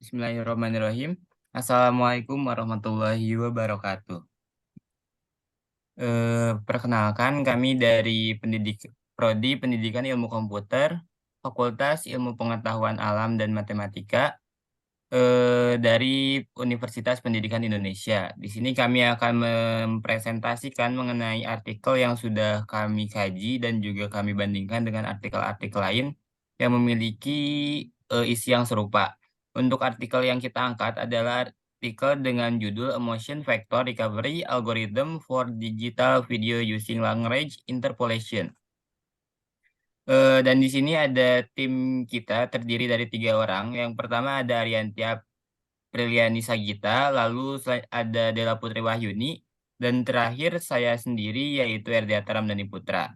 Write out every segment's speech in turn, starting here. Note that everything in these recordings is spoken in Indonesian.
Bismillahirrahmanirrahim. Assalamualaikum warahmatullahi wabarakatuh. Perkenalkan kami dari Prodi Pendidikan Ilmu Komputer, Fakultas Ilmu Pengetahuan Alam dan Matematika dari Universitas Pendidikan Indonesia. Di sini kami akan mempresentasikan mengenai artikel yang sudah kami kaji dan juga kami bandingkan dengan artikel-artikel lain yang memiliki isi yang serupa. Untuk artikel yang kita angkat adalah artikel dengan judul Emotion Vector Recovery Algorithm for Digital Video Using Language Interpolation. Dan di sini ada tim kita terdiri dari 3 orang. Yang pertama ada Ariantia Priliani Sagita, lalu ada Della Putri Wahyuni, dan terakhir saya sendiri yaitu Erdiata Ramdhani Putra.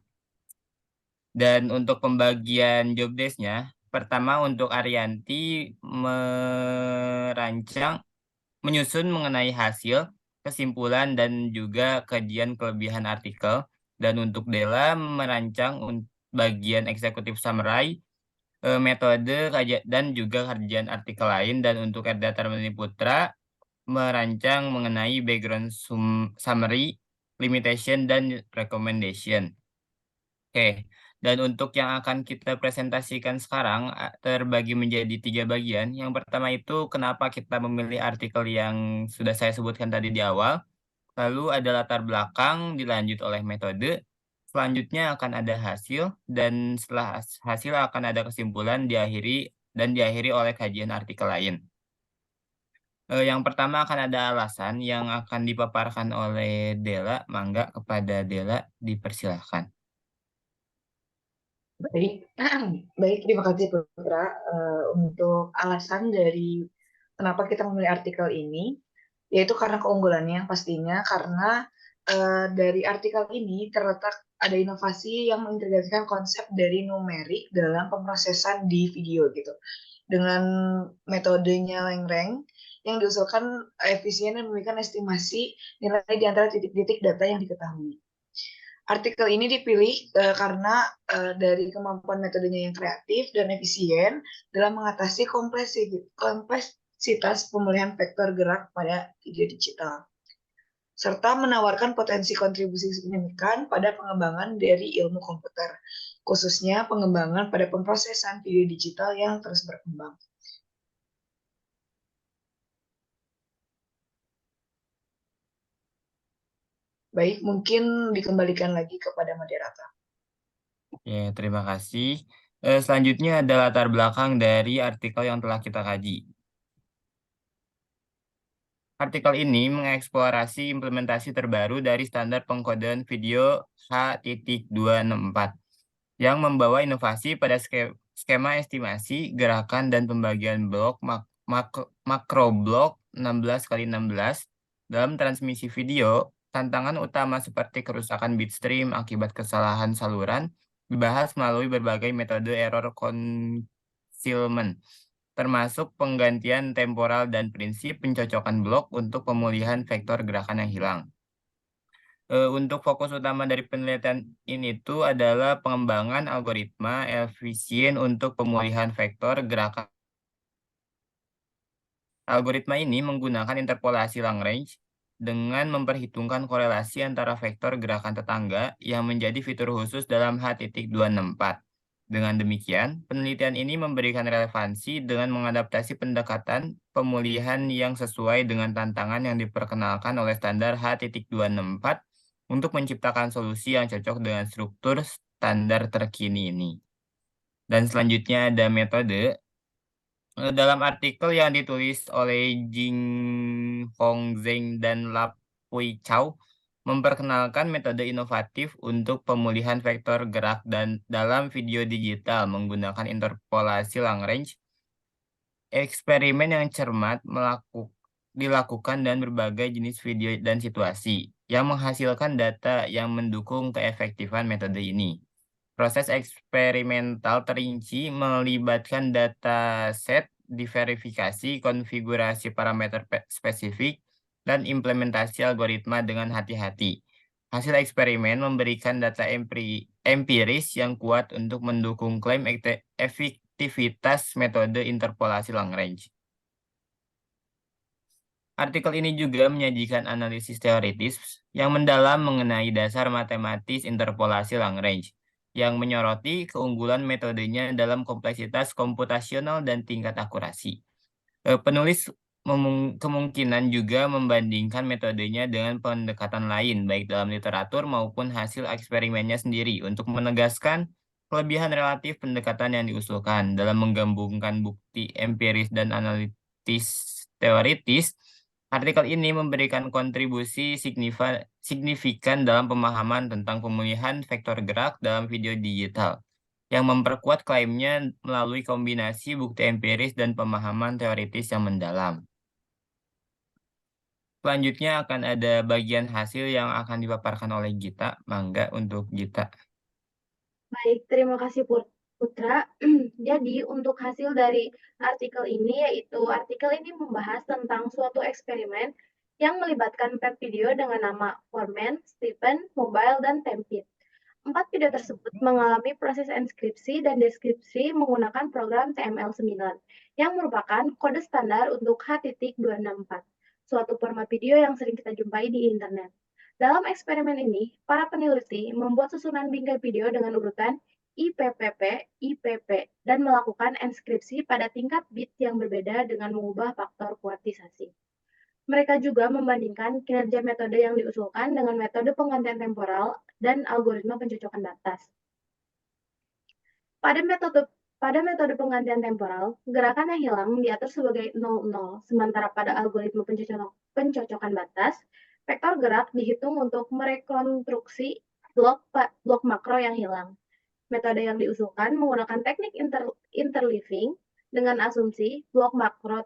Dan untuk pembagian job desk-nya, pertama untuk Arianti menyusun mengenai hasil, kesimpulan, dan juga kajian kelebihan artikel. Dan untuk Della merancang bagian eksekutif summary, metode dan juga kajian artikel lain. Dan untuk Erdata Ramdhani Putra merancang mengenai background summary, limitation, dan recommendation. Oke, dan untuk yang akan kita presentasikan sekarang terbagi menjadi 3 bagian. Yang pertama itu kenapa kita memilih artikel yang sudah saya sebutkan tadi di awal. Lalu ada latar belakang, dilanjut oleh metode. Selanjutnya akan ada hasil, dan setelah hasil akan ada kesimpulan diakhiri oleh kajian artikel lain. Yang pertama akan ada alasan yang akan dipaparkan oleh Della. Mangga kepada Della dipersilahkan. Baik, baik, terima kasih Putra. Untuk alasan dari kenapa kita memilih artikel ini, yaitu karena keunggulannya pastinya, karena dari artikel ini terletak ada inovasi yang mengintegrasikan konsep dari numerik dalam pemrosesan di video gitu. Dengan metodenya Langreng yang diusulkan efisien dan memberikan estimasi nilai di antara titik-titik data yang diketahui. Artikel ini dipilih karena dari kemampuan metodenya yang kreatif dan efisien dalam mengatasi kompleksitas pemulihan vektor gerak pada video digital, serta menawarkan potensi kontribusi signifikan pada pengembangan dari ilmu komputer, khususnya pengembangan pada pemrosesan video digital yang terus berkembang. Baik, mungkin dikembalikan lagi kepada moderator. Ya, terima kasih. Selanjutnya ada latar belakang dari artikel yang telah kita kaji. Artikel ini mengeksplorasi implementasi terbaru dari standar pengkodean video H.264 yang membawa inovasi pada skema estimasi, gerakan, dan pembagian blok makro blok 16x16 dalam transmisi video. Tantangan utama seperti kerusakan bitstream akibat kesalahan saluran dibahas melalui berbagai metode error concealment, termasuk penggantian temporal dan prinsip pencocokan blok untuk pemulihan vektor gerakan yang hilang. Untuk fokus utama dari penelitian ini tuh adalah pengembangan algoritma efisien untuk pemulihan vektor gerakan. Algoritma ini menggunakan interpolasi Lagrange dengan memperhitungkan korelasi antara vektor gerakan tetangga yang menjadi fitur khusus dalam H.264. Dengan demikian, penelitian ini memberikan relevansi dengan mengadaptasi pendekatan pemulihan yang sesuai dengan tantangan yang diperkenalkan oleh standar H.264 untuk menciptakan solusi yang cocok dengan struktur standar terkini ini. Dan selanjutnya ada metode. Dalam artikel yang ditulis oleh Jing Hong Zheng dan Lapui Chow, memperkenalkan metode inovatif untuk pemulihan vektor gerak dan dalam video digital menggunakan interpolasi Lagrange. Eksperimen yang cermat dilakukan dan berbagai jenis video dan situasi yang menghasilkan data yang mendukung keefektifan metode ini. Proses eksperimental terinci melibatkan dataset, diverifikasi, konfigurasi parameter spesifik, dan implementasi algoritma dengan hati-hati. Hasil eksperimen memberikan data empiris yang kuat untuk mendukung klaim efektivitas metode interpolasi Lagrange. Artikel ini juga menyajikan analisis teoritis yang mendalam mengenai dasar matematis interpolasi Lagrange, yang menyoroti keunggulan metodenya dalam kompleksitas komputasional dan tingkat akurasi. Penulis kemungkinan juga membandingkan metodenya dengan pendekatan lain, baik dalam literatur maupun hasil eksperimennya sendiri, untuk menegaskan kelebihan relatif pendekatan yang diusulkan dalam menggabungkan bukti empiris dan analitis teoritis. Artikel ini memberikan kontribusi signifikan dalam pemahaman tentang pemulihan vektor gerak dalam video digital, yang memperkuat klaimnya melalui kombinasi bukti empiris dan pemahaman teoritis yang mendalam. Selanjutnya akan ada bagian hasil yang akan dipaparkan oleh Gita. Mangga untuk Gita. Baik, terima kasih Putra. Jadi untuk hasil dari artikel ini, yaitu artikel ini membahas tentang suatu eksperimen yang melibatkan pet video dengan nama Foreman, Stephen, Mobile, dan Tempit. 4 video tersebut mengalami proses enskripsi dan deskripsi menggunakan program TML9 yang merupakan kode standar untuk H.264, suatu format video yang sering kita jumpai di internet. Dalam eksperimen ini, para peneliti membuat susunan bingkai video dengan urutan IPPP, IPP, dan melakukan enskripsi pada tingkat bit yang berbeda dengan mengubah faktor kuantisasi. Mereka juga membandingkan kinerja metode yang diusulkan dengan metode penggantian temporal dan algoritma pencocokan batas. Pada metode penggantian temporal, gerakan yang hilang diatur sebagai 00, sementara pada algoritma pencocokan batas, vektor gerak dihitung untuk merekonstruksi blok makro yang hilang. Metode yang diusulkan menggunakan teknik interleaving dengan asumsi blok makro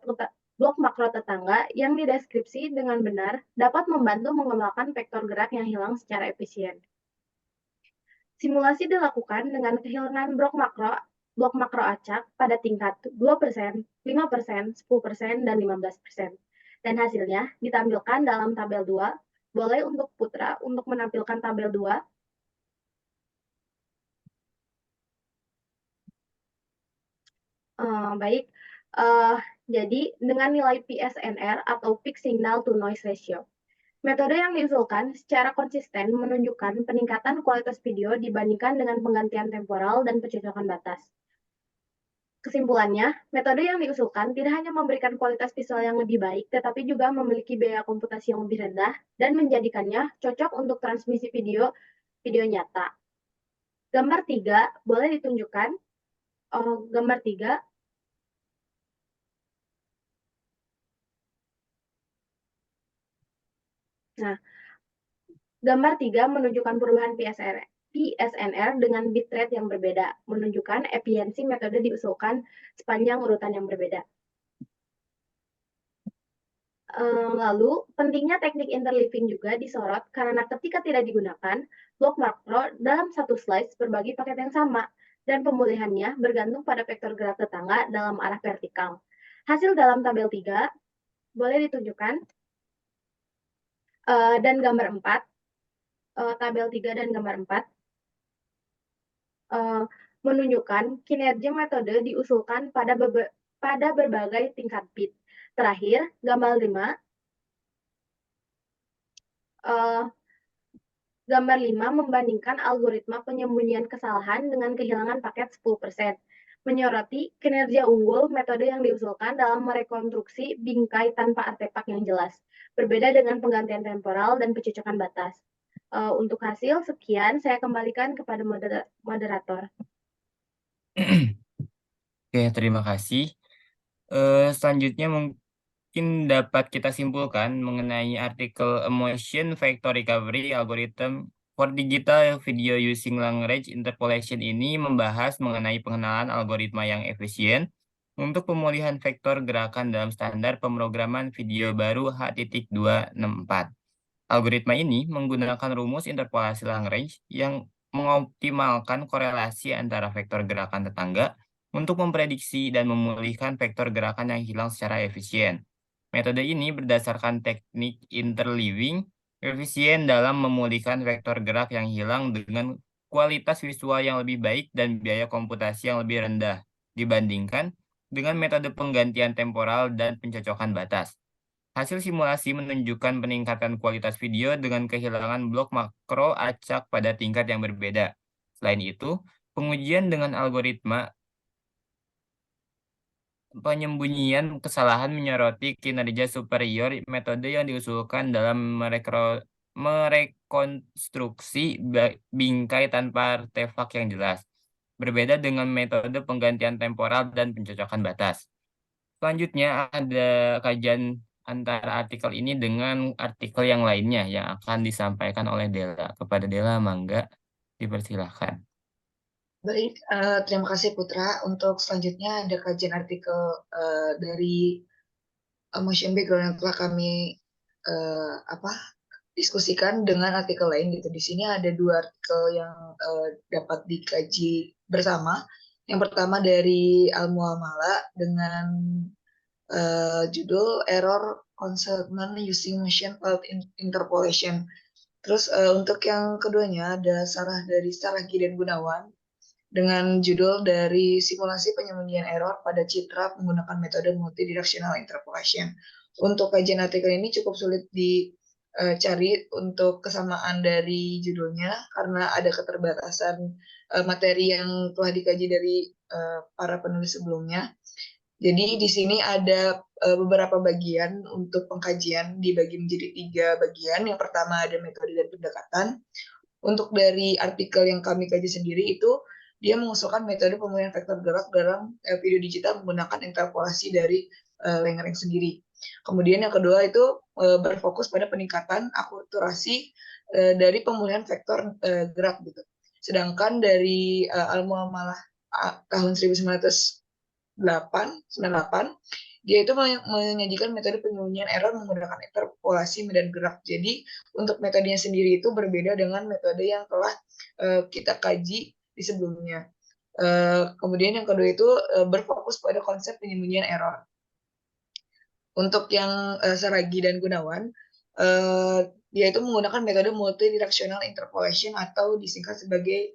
tetangga yang dideskripsi dengan benar dapat membantu mengembangkan vektor gerak yang hilang secara efisien. Simulasi dilakukan dengan kehilangan blok makro acak pada tingkat 2%, 5%, 10%, dan 15%. Dan hasilnya ditampilkan dalam tabel 2. Boleh untuk Putra untuk menampilkan tabel 2. Baik, jadi dengan nilai PSNR atau Peak Signal to Noise Ratio. Metode yang diusulkan secara konsisten menunjukkan peningkatan kualitas video dibandingkan dengan penggantian temporal dan pencocokan batas. Kesimpulannya, metode yang diusulkan tidak hanya memberikan kualitas visual yang lebih baik, tetapi juga memiliki biaya komputasi yang lebih rendah dan menjadikannya cocok untuk transmisi video nyata. Gambar 3 boleh ditunjukkan. Gambar 3. Nah, gambar 3 menunjukkan perubahan PSNR dengan bitrate yang berbeda, menunjukkan efisiensi metode diusulkan sepanjang urutan yang berbeda. Lalu, pentingnya teknik interleaving juga disorot karena ketika tidak digunakan, blok makro dalam satu slice berbagi paket yang sama, dan pemulihannya bergantung pada vektor gerak tetangga dalam arah vertikal. Hasil dalam tabel 3 boleh ditunjukkan. Dan gambar 4, tabel 3 dan gambar 4, menunjukkan kinerja metode diusulkan pada berbagai tingkat bit. Terakhir, gambar 5, gambar 5 membandingkan algoritma penyembunyian kesalahan dengan kehilangan paket 10%, menyoroti kinerja unggul metode yang diusulkan dalam merekonstruksi bingkai tanpa artefak yang jelas, berbeda dengan penggantian temporal dan pencocokan batas. Untuk hasil, sekian saya kembalikan kepada moderator. Oke, terima kasih. Selanjutnya mungkin dapat kita simpulkan mengenai artikel Emotion Vector Recovery Algorithm for Digital Video Using Lagrange Interpolation ini membahas mengenai pengenalan algoritma yang efisien untuk pemulihan vektor gerakan dalam standar pemrograman video baru H.264. Algoritma ini menggunakan rumus interpolasi Lagrange yang mengoptimalkan korelasi antara vektor gerakan tetangga untuk memprediksi dan memulihkan vektor gerakan yang hilang secara efisien. Metode ini berdasarkan teknik interleaving, efisien dalam memulihkan vektor gerak yang hilang dengan kualitas visual yang lebih baik dan biaya komputasi yang lebih rendah dibandingkan dengan metode penggantian temporal dan pencocokan batas. Hasil simulasi menunjukkan peningkatan kualitas video dengan kehilangan blok makro acak pada tingkat yang berbeda. Selain itu, pengujian dengan algoritma penyembunyian kesalahan menyoroti kinerja superior metode yang diusulkan dalam merekonstruksi bingkai tanpa artefak yang jelas, berbeda dengan metode penggantian temporal dan pencocokan batas. Selanjutnya ada kajian antara artikel ini dengan artikel yang lainnya yang akan disampaikan oleh Dela. Kepada Dela, mangga, dipersilahkan. Baik, terima kasih Putra. Untuk selanjutnya ada kajian artikel dari motion background yang telah kami diskusikan dengan artikel lain gitu. Di sini ada dua artikel yang dapat dikaji bersama. Yang pertama dari Al-Muamala dengan judul Error Concealment Using Machine Fault Interpolation. Terus untuk yang keduanya ada dari Saragi dan Gunawan dengan judul dari simulasi penyembunyian error pada citra menggunakan metode multidirectional interpolation. Untuk kajian artikel ini cukup sulit dicari untuk kesamaan dari judulnya karena ada keterbatasan materi yang telah dikaji dari para penulis sebelumnya. Jadi di sini ada beberapa bagian untuk pengkajian dibagi menjadi 3 bagian. Yang pertama ada metode dan pendekatan. Untuk dari artikel yang kami kaji sendiri itu dia mengusulkan metode pemulihan vektor gerak dalam video digital menggunakan interpolasi dari Langrench sendiri. Kemudian yang kedua itu berfokus pada peningkatan akulturasi dari pemulihan vektor gerak gitu. Sedangkan dari Al-Muamalah tahun 1998 dia itu menyajikan metode penyembunyian error menggunakan interpolasi medan gerak. Jadi untuk metodenya sendiri itu berbeda dengan metode yang telah kita kaji di sebelumnya. Kemudian yang kedua itu berfokus pada konsep penyembunyian error. Untuk yang Saragi dan Gunawan, dia itu menggunakan metode multidirectional interpolation atau disingkat sebagai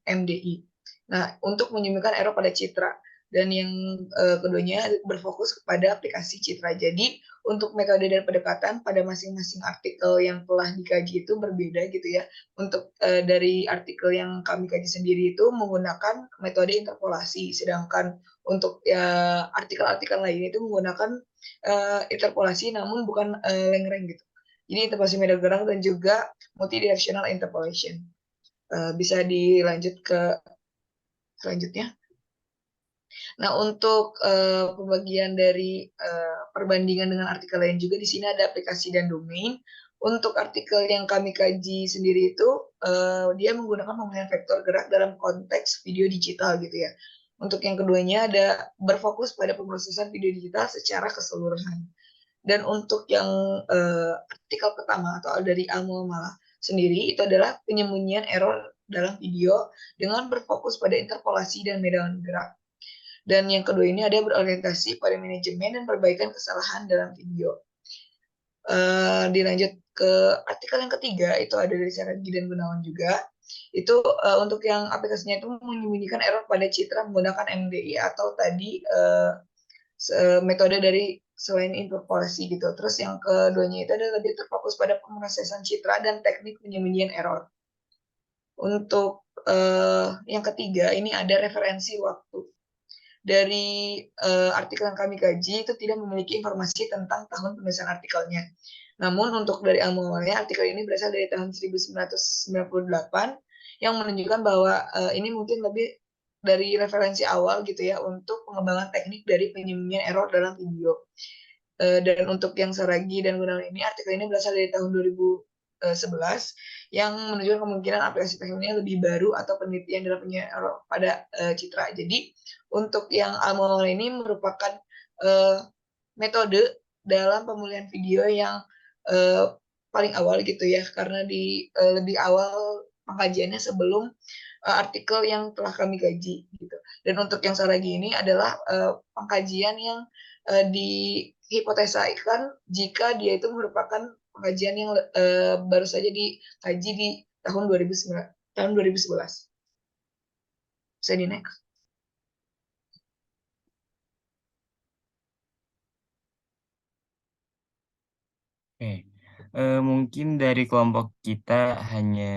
MDI. Nah, untuk menyembunyikan error pada citra. Dan yang keduanya berfokus kepada aplikasi citra. Jadi untuk metode dan pendekatan pada masing-masing artikel yang telah dikaji itu berbeda gitu ya. Untuk dari artikel yang kami kaji sendiri itu menggunakan metode interpolasi, sedangkan untuk artikel-artikel lain itu menggunakan interpolasi namun bukan Langrench gitu. Jadi interpolasi medan gerak dan juga multidirectional interpolation. Bisa dilanjut ke selanjutnya. Nah, untuk pembagian dari perbandingan dengan artikel lain juga di sini ada aplikasi dan domain. Untuk artikel yang kami kaji sendiri itu dia menggunakan pemulihan vektor gerak dalam konteks video digital gitu ya. Untuk yang keduanya ada berfokus pada pemrosesan video digital secara keseluruhan. Dan untuk yang artikel pertama atau dari Al-Muamalah sendiri itu adalah penyembunyian error dalam video dengan berfokus pada interpolasi dan medan gerak. Dan yang kedua ini ada berorientasi pada manajemen dan perbaikan kesalahan dalam video. Dilanjut ke artikel yang ketiga, itu ada dari Saragi dan Gunawan juga. Itu untuk yang aplikasinya itu menyembunyikan error pada citra menggunakan MDI atau tadi metode dari selain interpolasi gitu. Terus yang keduanya itu ada lebih terfokus pada pemrosesan citra dan teknik penyembunyian error. Untuk yang ketiga ini ada referensi waktu. Dari artikel yang kami kaji itu tidak memiliki informasi tentang tahun penulisan artikelnya. Namun untuk dari Al-Muamala, artikel ini berasal dari tahun 1998 yang menunjukkan bahwa ini mungkin lebih dari referensi awal gitu ya untuk pengembangan teknik dari penyembunyian error dalam video. Dan untuk yang Saragi dan Gunawan ini, artikel ini berasal dari tahun 2011 yang menunjukkan kemungkinan aplikasi tekniknya lebih baru atau penelitian dalam penyembunyian error pada citra. Jadi untuk yang Al-Muamala ini merupakan metode dalam pemulihan video yang paling awal gitu ya, karena di lebih awal pengkajiannya sebelum artikel yang telah kami kaji gitu. Dan untuk yang Saragi ini adalah pengkajian yang dihipotesakan jika dia itu merupakan pengkajian yang baru saja dikaji di tahun 2011. Bisa di next. Oke, mungkin dari kelompok kita hanya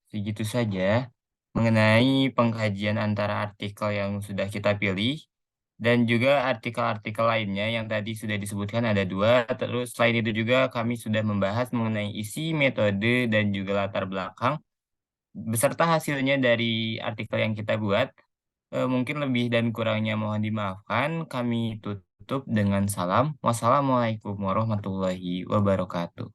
segitu saja mengenai pengkajian antara artikel yang sudah kita pilih dan juga artikel-artikel lainnya yang tadi sudah disebutkan ada 2. Terus selain itu juga kami sudah membahas mengenai isi, metode, dan juga latar belakang beserta hasilnya dari artikel yang kita buat. Mungkin lebih dan kurangnya mohon dimaafkan. Kami tutup dengan salam. Wassalamualaikum warahmatullahi wabarakatuh.